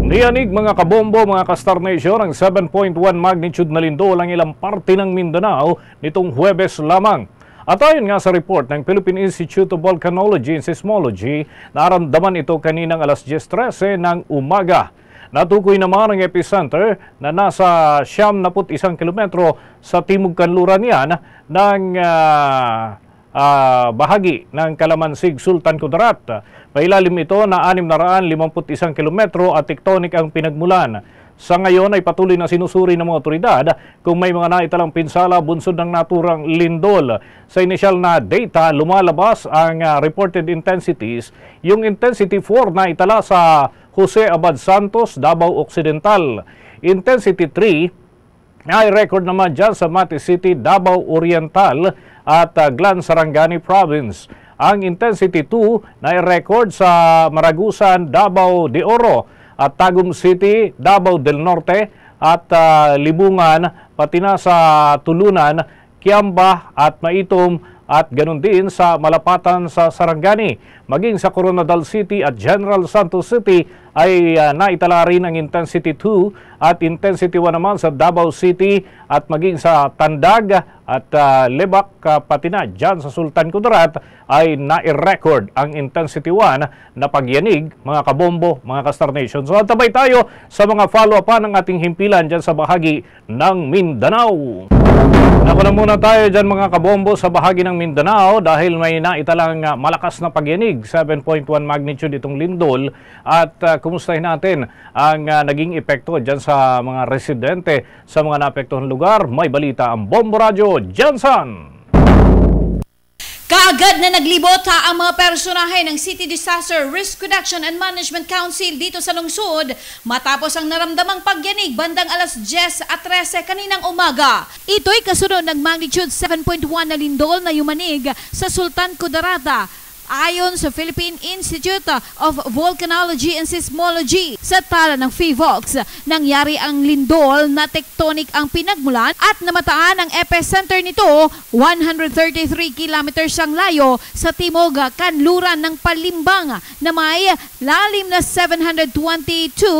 Niyanig mga kabombo, mga ka-Star Nation, ang 7.1 magnitude na lindol ang ilang parte ng Mindanao nitong Huwebes lamang. At ayon nga sa report ng Philippine Institute of Volcanology and Seismology, naramdaman ito kaninang alas 10:13 ng umaga. Natukoy naman ang epicenter na nasa 71 kilometro sa timog kanluran yan ng bahagi ng Kalamansig, Sultan Kudarat. Mailalim ito na 651 kilometro at tectonic ang pinagmulan. Sa ngayon ay patuloy na sinusuri ng mga otoridad kung may mga naitalang pinsala bunsod ng naturang lindol. Sa initial na data, lumalabas ang reported intensities. Yung intensity 4 na itala sa Jose Abad Santos, Davao Occidental. Intensity 3 ay record naman dyan sa Mati City, Davao Oriental at Glan, Sarangani Province. Ang intensity 2 na i-record sa Maragusan, Davao de Oro at Tagum City, Davao del Norte at Libungan, pati na sa Tulunan, Kiamba at Maitom at ganun din sa Malapatan sa Sarangani. Maging sa Coronadal City at General Santos City ay naitala rin ang intensity 2 at intensity 1 naman sa Davao City at maging sa Tandag at Lebak, pati na dyan sa Sultan Kudarat ay nai-record ang intensity 1 na pagyanig, mga kabombo, mga ka-Star Nation. So antabay tayo sa mga follow-upan ng ating himpilan dyan sa bahagi ng Mindanao. Ako na muna tayo dyan mga kabombo sa bahagi ng Mindanao dahil may naitalang malakas na pagyanig, 7.1 magnitude itong lindol at kumustahin natin ang naging epekto dyan sa mga residente sa mga naapektuhan lugar. May balita ang Bombo Radio, Jensen! Kaagad na naglibot ang mga personahe ng City Disaster Risk Reduction and Management Council dito sa lungsod matapos ang naramdamang pagyanig bandang alas 10:13 kaninang umaga. Ito'y kasunod ng magnitude 7.1 na lindol na yumanig sa Sultan Kudarat. Ayon sa Philippine Institute of Volcanology and Seismology, sa tala ng PHIVOLCS, nangyari ang lindol na tectonic ang pinagmulan at namataan ang epicenter nito 133 kilometers ang layo sa timog kanluran ng Palimbang na may lalim na 722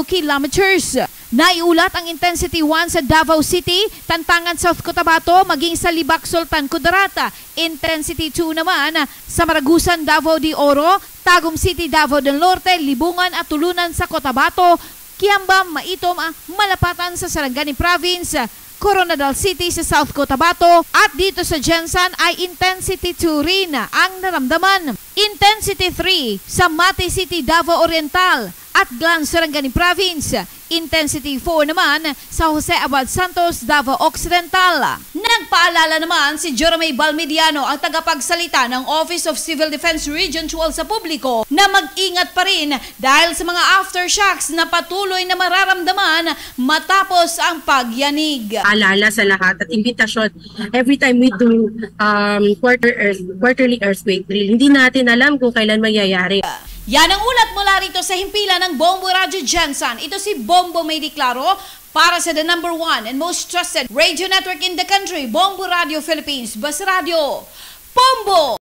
kilometers. Naiulat ang intensity 1 sa Davao City, Tantangan, South Cotabato, maging sa Libak, Sultan Kudarat. Intensity 2 naman sa Maragusan, Davao de Oro, Tagum City, Davao del Norte, Libungan at Tulunan sa Cotabato, Kiamba, Maitom, Malapatan sa Sarangani Province, Coronadal City sa South Cotabato at dito sa Jensen ay intensity 2 rin ang naramdaman. Intensity 3 sa Mati City, Davao Oriental at Glan, Sarangani Province. Intensity 4 naman sa Jose Abad Santos, Davao Occidental. Nagpaalala naman si Jerome Balmediano, ang tagapagsalita ng Office of Civil Defense Region 12 sa publiko, na mag-ingat pa rin dahil sa mga aftershocks na patuloy na mararamdaman matapos ang pagyanig. Alala sa lahat at imbitasyon, every time we do quarterly earthquake drill, hindi natin alam kung kailan mangyayari. Yan ang ulat mula rito sa himpilan ng Bombo Radio Jensen. Ito si Bombo May Diklaro para sa the number 1 and most trusted radio network in the country, Bombo Radio Philippines, Bas Radio, Bombo!